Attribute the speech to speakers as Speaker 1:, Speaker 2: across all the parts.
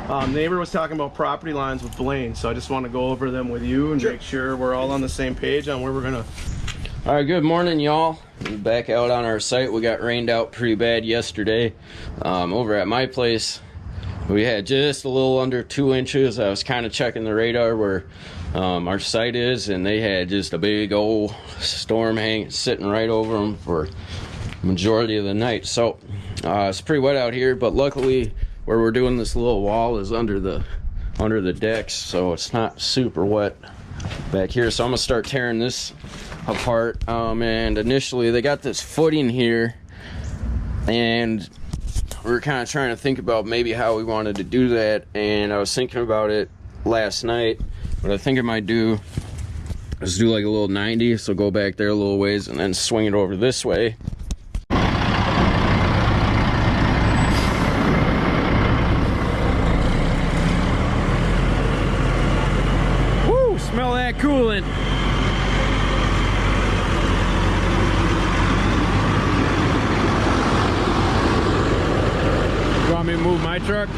Speaker 1: Neighbor was talking about property lines with Blaine, so I just want to go over them with you and make sure we're all on the same page on where we're gonna.
Speaker 2: All right, good morning, y'all. We're back out on our site. We got rained out pretty bad yesterday. Over at my place, we had just a little under 2 inches. I was kind of checking the radar where our site is, and they had just a big old storm sitting right over them for the majority of the night. So it's pretty wet out here, but luckily where we're doing this little wall is under the decks, so it's not super wet back here. So I'm gonna start tearing this apart. And initially they got this footing here, and we were kind of trying to think about maybe how we wanted to do that, and I was thinking about it last night. What I think I might do is do like a little 90, so go back there a little ways and then swing it over this way. Woo, smell that coolant. You want me to move my truck?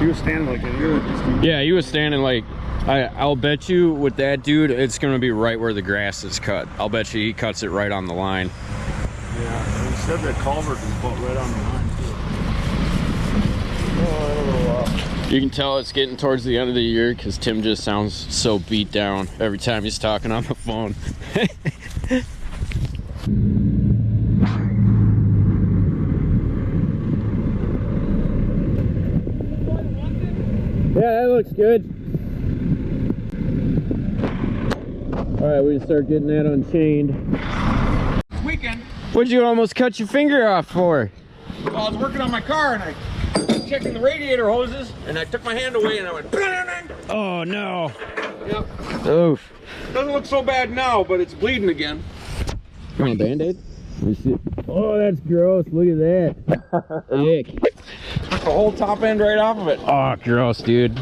Speaker 1: He was standing like it.
Speaker 2: Yeah, he was standing like, I'll bet you with that dude, it's gonna be right where the grass is cut. I'll bet you he cuts it right on the line.
Speaker 1: Yeah, he said that culvert is built right on the line too. Oh,
Speaker 2: You can tell it's getting towards the end of the year because Tim just sounds so beat down every time he's talking on the phone. Yeah, that looks good. All right, we can start getting that unchained.
Speaker 3: Weekend,
Speaker 2: What'd you almost cut your finger off for?
Speaker 3: well, I was working on my car and I was checking the radiator hoses and I took my hand away and I went.
Speaker 2: Oh no.
Speaker 3: Yep.
Speaker 2: Oof.
Speaker 3: Doesn't look so bad now, but it's bleeding again.
Speaker 2: You want a Band-Aid? Let me see. Oh, that's gross. Look at that. Ick.
Speaker 3: Took the whole top end right off of it.
Speaker 2: Oh, gross, dude.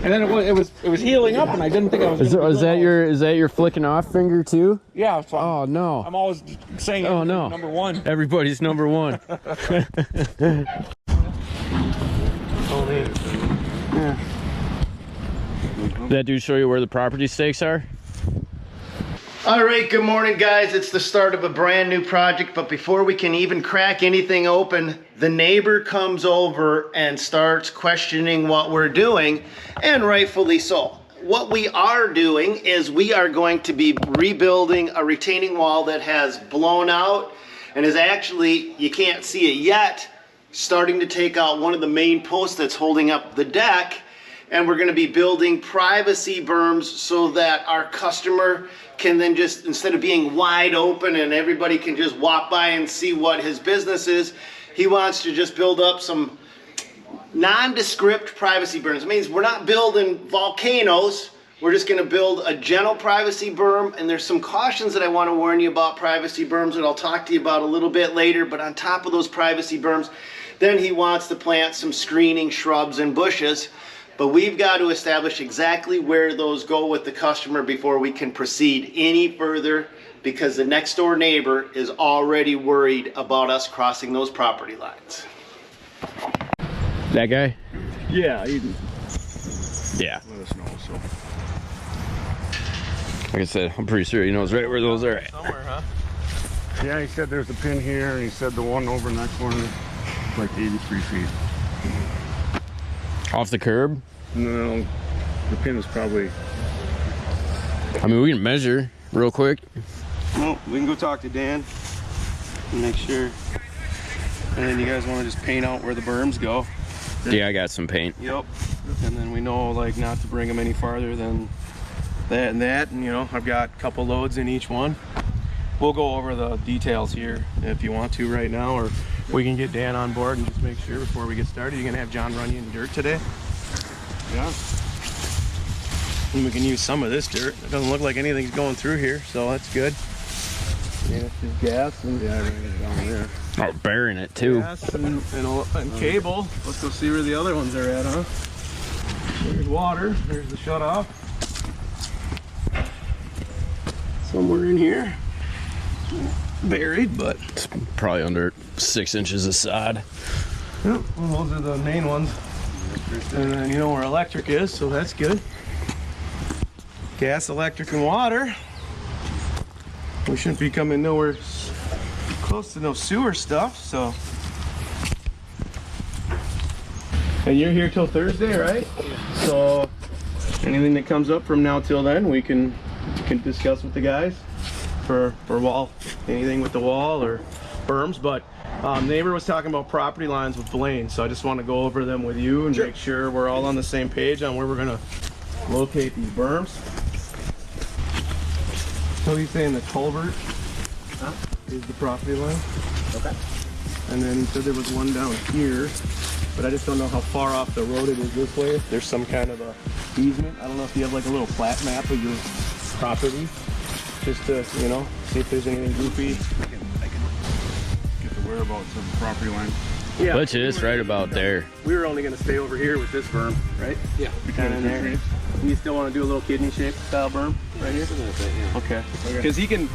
Speaker 3: And then it was healing up and I didn't think I was.
Speaker 2: Is that your flicking off finger too?
Speaker 3: Yeah. So
Speaker 2: Oh no.
Speaker 3: I'm always saying.
Speaker 2: Oh no.
Speaker 3: Number one.
Speaker 2: Everybody's number one.
Speaker 3: Yeah.
Speaker 2: Did that dude show you where the property stakes are?
Speaker 4: All right, good morning guys. It's the start of a brand new project, but before we can even crack anything open, the neighbor comes over and starts questioning what we're doing, and rightfully so. What we are doing is we are going to be rebuilding a retaining wall that has blown out and is actually, you can't see it yet, starting to take out one of the main posts that's holding up the deck. And we're going to be building privacy berms so that our customer can then just, instead of being wide open and everybody can just walk by and see what his business is, he wants to just build up some nondescript privacy berms. It means we're not building volcanoes. We're just going to build a gentle privacy berm, and there's some cautions that I want to warn you about privacy berms that I'll talk to you about a little bit later. But on top of those privacy berms, then he wants to plant some screening shrubs and bushes. But we've got to establish exactly where those go with the customer before we can proceed any further, because the next door neighbor is already worried about us crossing those property lines.
Speaker 2: That guy?
Speaker 1: Yeah,
Speaker 2: Yeah.
Speaker 1: let us know. So
Speaker 2: Like I said, I'm pretty sure he knows right where those are at.
Speaker 1: somewhere, huh?
Speaker 5: Yeah, he said there's a pin here, and he said the one over in that corner is like 83 feet.
Speaker 2: Off the curb?
Speaker 5: No, the pin is probably...
Speaker 2: I mean, we can measure real quick.
Speaker 1: Well, we can go talk to Dan and make sure. And then you guys want to just paint out where the berms go.
Speaker 2: Yeah, I got some paint.
Speaker 1: Yep. And then we know like not to bring them any farther than that and that. And you know, I've got a couple loads in each one. We'll go over the details here if you want to right now, or we can get Dan on board and just make sure before we get started. You're gonna have John run you in dirt today.
Speaker 5: Yeah.
Speaker 1: And we can use some of this dirt. It doesn't look like anything's going through here, so that's good. Yeah, it's just gas and
Speaker 5: Yeah, everything's down there.
Speaker 2: Oh, burying it too.
Speaker 1: gas and cable. Let's go see where the other ones are at, huh? There's water. There's the shut off. Somewhere in here. buried, but
Speaker 2: It's probably under 6 inches of sod.
Speaker 1: yep, well, those are the main ones. And then you know where electric is, so that's good. Gas, electric, and water. We shouldn't be coming nowhere close to no sewer stuff, so. And you're here till Thursday, right? So anything that comes up from now till then, we can discuss with the guys for wall, anything with the wall or berms. But neighbor was talking about property lines with Blaine, so I just want to go over them with you and make sure we're all on the same page on where we're gonna locate these berms. So he's saying the culvert is the property line.
Speaker 3: Okay.
Speaker 1: And then he said there was one down here, but I just don't know how far off the road it is this way. If there's some kind of a easement. I don't know if you have like a little plat map of your property, just to, you know, see if there's anything goofy.
Speaker 5: I can get the whereabouts of the property line.
Speaker 1: Yeah.
Speaker 2: Which is right about there.
Speaker 1: We were only gonna stay over here with this berm, right?
Speaker 3: Yeah.
Speaker 1: Kind of in there. And you still want to do a little kidney shaped style berm right here?
Speaker 3: Yeah.
Speaker 1: Okay. Because he can,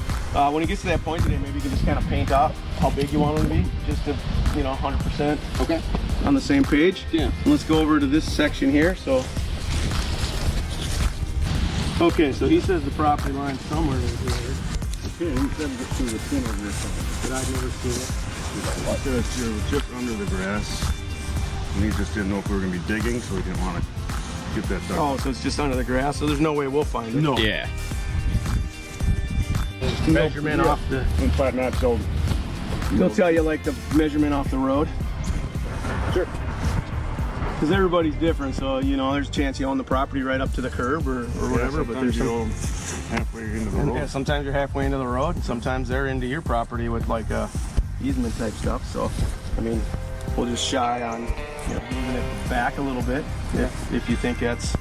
Speaker 1: when he gets to that point today, maybe you can just kind of paint out how big you want him to be, just to, you know, 100%
Speaker 3: Okay.
Speaker 1: on the same page.
Speaker 3: Yeah.
Speaker 1: Let's go over to this section here. So, okay, so he says the property line somewhere in here.
Speaker 5: Okay, he said just through the pin over there somewhere.
Speaker 1: But I've never seen it.
Speaker 5: He said it's just under the grass. And he just didn't know if we were gonna be digging, so he didn't want to get that done.
Speaker 1: Oh, so it's just under the grass. So there's no way we'll find it.
Speaker 5: No.
Speaker 2: Yeah.
Speaker 1: Measurement off the.
Speaker 5: When plat maps showed.
Speaker 1: They'll tell you like the measurement off the road.
Speaker 5: Sure.
Speaker 1: Because everybody's different, so you know there's a chance you own the property right up to the curb or whatever. But there's
Speaker 5: you
Speaker 1: some,
Speaker 5: halfway into the
Speaker 1: and,
Speaker 5: road.
Speaker 1: yeah, sometimes you're halfway into the road, and sometimes they're into your property with like easement type stuff. So, I mean, we'll just shy on, you know, moving it back a little bit if you think that's.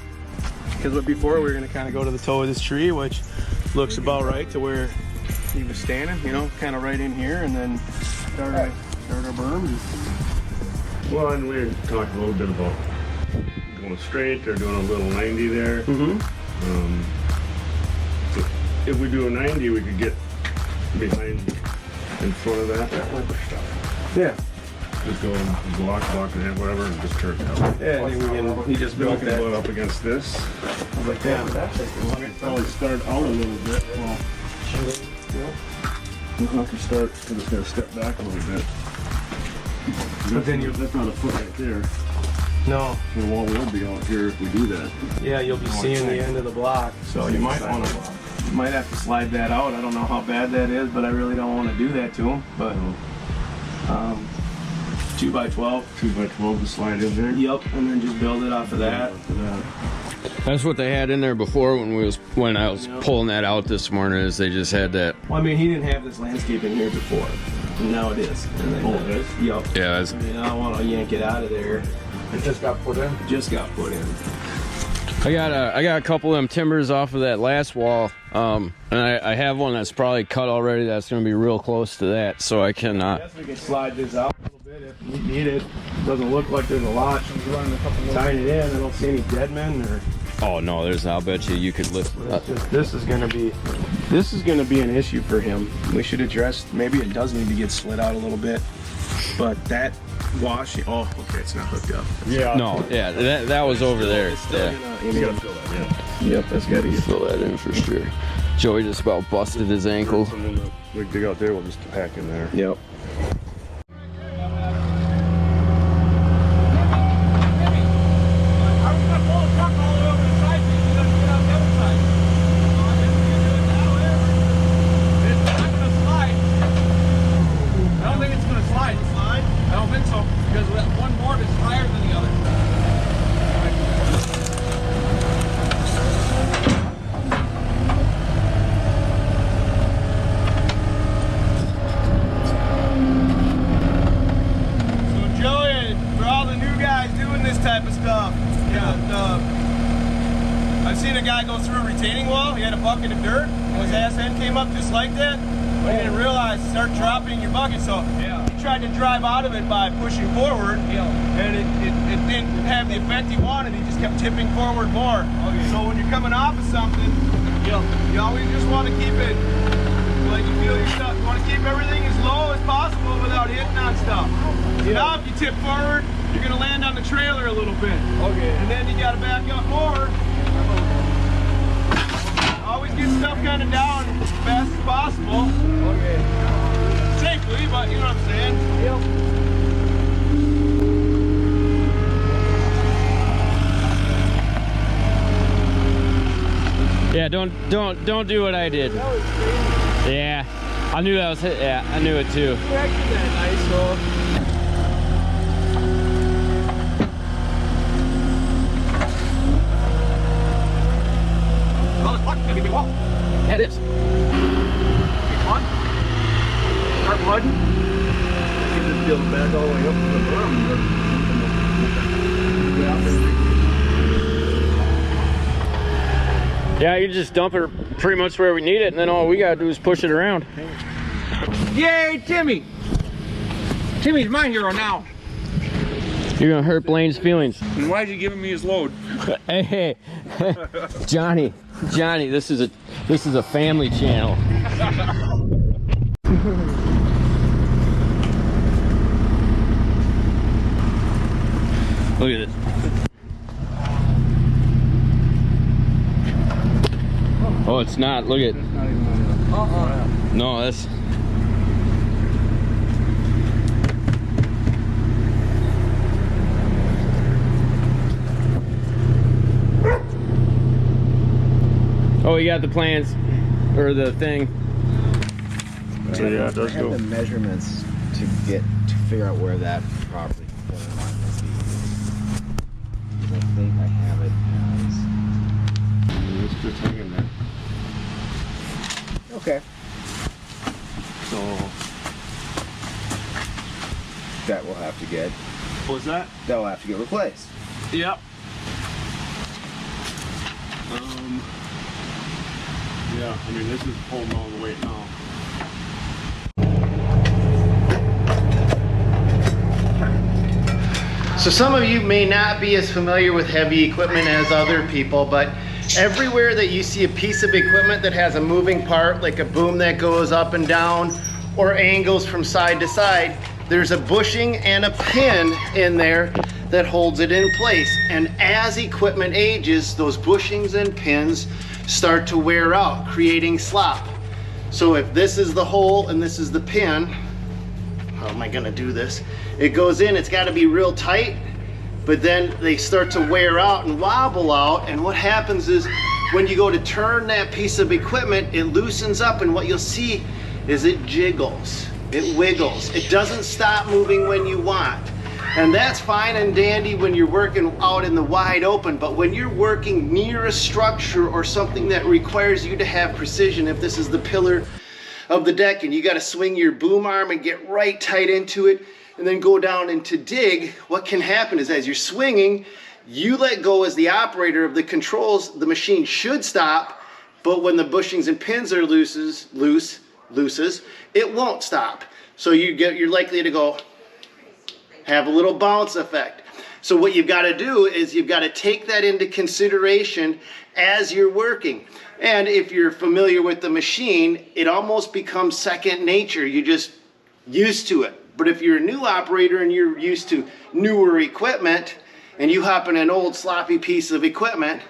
Speaker 1: Because before we were gonna kind of go to the toe of this tree, which looks about right to where he was standing. You know, kind of right in here, and then start our berm.
Speaker 5: Well, and we talked a little bit about going straight or doing a little 90 there.
Speaker 1: Mm-hmm.
Speaker 5: So if we do a 90, we could get behind in front of that.
Speaker 1: Yeah.
Speaker 5: Just go block, and have whatever, and just turn it out.
Speaker 1: Yeah, he just
Speaker 5: Then we
Speaker 1: built
Speaker 5: can
Speaker 1: that.
Speaker 5: butt up against this.
Speaker 1: I was like, damn, that's like
Speaker 5: Probably start out a little bit. Well, we'll have to start, because it's going to step back a little bit.
Speaker 1: But then
Speaker 5: That's not a foot right there.
Speaker 1: No.
Speaker 5: The wall will be out here if we do that.
Speaker 1: Yeah, you'll be seeing the end of the block, so you might want to. You might have to slide that out. I don't know how bad that is, but I really don't want to do that to him. But 2x12.
Speaker 5: 2x12 to slide in there.
Speaker 1: Yep, and then just build it off of that.
Speaker 2: That's what they had in there before when I was pulling that out this morning. Is they just had that.
Speaker 1: Well, I mean, he didn't have this landscape in here before, and now it is. And then,
Speaker 5: it is?
Speaker 1: Yep.
Speaker 2: Yeah. That's,
Speaker 1: I mean, I don't want to yank it out of there.
Speaker 3: It just got put in.
Speaker 1: Just got put in.
Speaker 2: I got a couple of them timbers off of that last wall, and I have one that's probably cut already. That's going to be real close to that, so I can.
Speaker 1: I guess we can slide this out a little bit if we need it. Doesn't look like there's a lot. Running a couple tying it in. I don't see any dead men or.
Speaker 2: Oh no, there's. I'll bet you could lift.
Speaker 1: This is gonna be an issue for him. We should address. Maybe it does need to get slid out a little bit, but that washing. Oh, okay, it's not hooked up.
Speaker 5: Yeah.
Speaker 2: No, yeah, that was over there.
Speaker 1: It's still
Speaker 2: Yeah,
Speaker 1: gonna,
Speaker 5: You gotta fill that in.
Speaker 1: Yep, that's gotta get.
Speaker 2: fill that in for sure. Joey just about busted his ankle.
Speaker 5: And then we dig out there, we'll just pack in there.
Speaker 1: Yep. Type of stuff. I've seen a guy go through a retaining wall. He had a bucket of dirt, and his ass end came up just like that. But he didn't realize start dropping your bucket, so he tried to drive out of it by pushing forward, and it didn't have the effect he wanted. He just kept tipping forward more. So when you're coming off of something, you always just want to keep it like you feel you're stuck going Now if you tip forward, you're gonna land on the trailer a little bit.
Speaker 3: Okay.
Speaker 1: And then you gotta back up more. Always get stuff kind of down as fast as possible.
Speaker 3: Okay.
Speaker 1: Safely, but you know what I'm saying?
Speaker 3: Yep.
Speaker 2: Yeah, don't do what I did.
Speaker 3: That was crazy.
Speaker 2: Yeah, I knew that was hit. Yeah, I knew it too.
Speaker 3: Corrected that nice though.
Speaker 2: That is.
Speaker 3: Start mudding. You just build back all the way up to the berm.
Speaker 2: Yeah, you just dump it pretty much where we need it, and then all we gotta do is push it around.
Speaker 3: Yay, Timmy! Timmy's my hero now.
Speaker 2: You're gonna hurt Blaine's feelings.
Speaker 5: And why'd you give me his load?
Speaker 2: Hey, Johnny, this is a family channel. Look at this. Oh, it's not. Look at. No, that's. Oh, you got the plans or the thing.
Speaker 5: So yeah, it does
Speaker 6: I have
Speaker 5: go.
Speaker 6: the measurements to figure out where that property corner line will be. Because I think I have it
Speaker 5: It's just hanging there.
Speaker 6: as. Okay.
Speaker 5: So
Speaker 6: That will have to get.
Speaker 1: What's that?
Speaker 6: That will have to get replaced.
Speaker 1: Yep.
Speaker 5: yeah, I mean this is holding all the weight now.
Speaker 4: So some of you may not be as familiar with heavy equipment as other people, but everywhere that you see a piece of equipment that has a moving part, like a boom that goes up and down or angles from side to side, there's a bushing and a pin in there that holds it in place. And as equipment ages, those bushings and pins start to wear out, creating slop. So if this is the hole and this is the pin, how am I gonna do this? It goes in, it's gotta be real tight, but then they start to wear out and wobble out, and what happens is when you go to turn that piece of equipment, it loosens up, and what you'll see is it jiggles, it wiggles. It doesn't stop moving when you want. And that's fine and dandy when you're working out in the wide open, but when you're working near a structure or something that requires you to have precision, if this is the pillar of the deck and you got to swing your boom arm and get right tight into it and then go down into dig, what can happen is as you're swinging, you let go as the operator of the controls, the machine should stop, but when the bushings and pins are looses, it won't stop. So you're likely to go have a little bounce effect. So what you've got to do is you've got to take that into consideration as you're working. And if you're familiar with the machine, it almost becomes second nature. You're just used to it. But if you're a new operator and you're used to newer equipment and you hop in an old sloppy piece of equipment,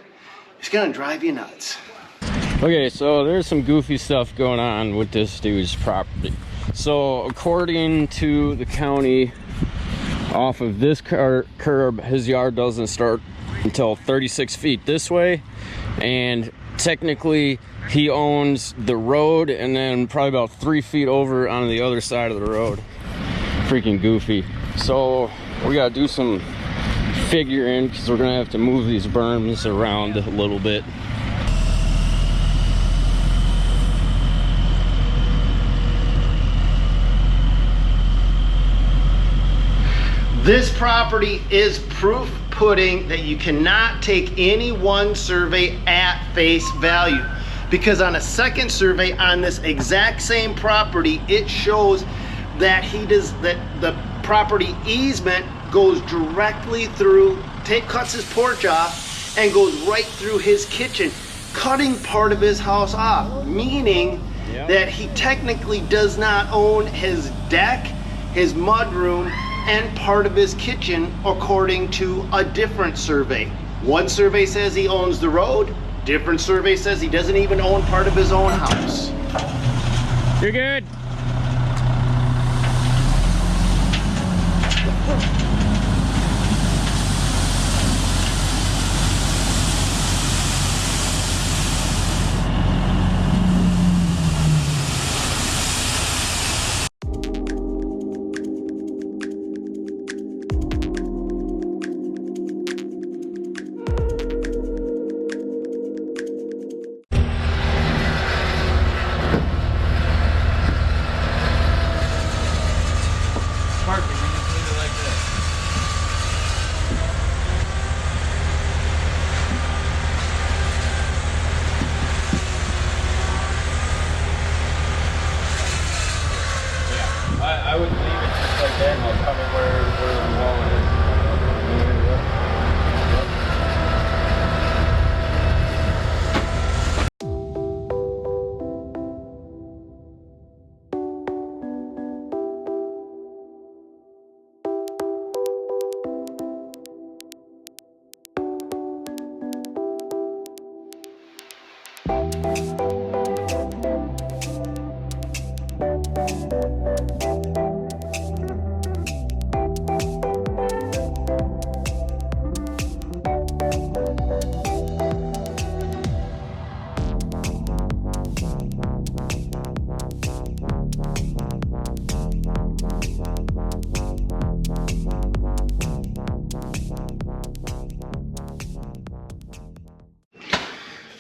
Speaker 4: it's gonna drive you nuts.
Speaker 2: Okay, so there's some goofy stuff going on with this dude's property. So according to the county, off of this curb, his yard doesn't start until 36 feet this way, and technically he owns the road and then probably about 3 feet over on the other side of the road. Freaking goofy. So we gotta do some figuring because we're gonna have to move these berms around a little bit.
Speaker 4: This property is proof pudding that you cannot take any one survey at face value, because on a second survey on this exact same property, it shows that the property easement goes directly through, cuts his porch off and goes right through his kitchen, cutting part of his house off, meaning that he technically does not own his deck, his mudroom, and part of his kitchen according to a different survey. One survey says he owns the road, different survey says he doesn't even own part of his own house.
Speaker 2: You're good. I would leave it just like that and I'll cover where the wall is.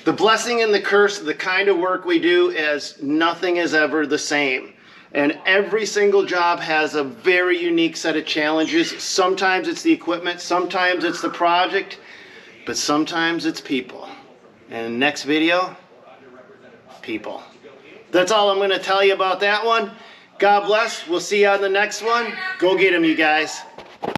Speaker 4: The blessing and the curse of the kind of work we do is nothing is ever the same. And every single job has a very unique set of challenges. Sometimes it's the equipment, sometimes it's the project, but sometimes it's people. And next video, people. That's all I'm going to tell you about that one. God bless. We'll see you on the next one. Go get them, you guys.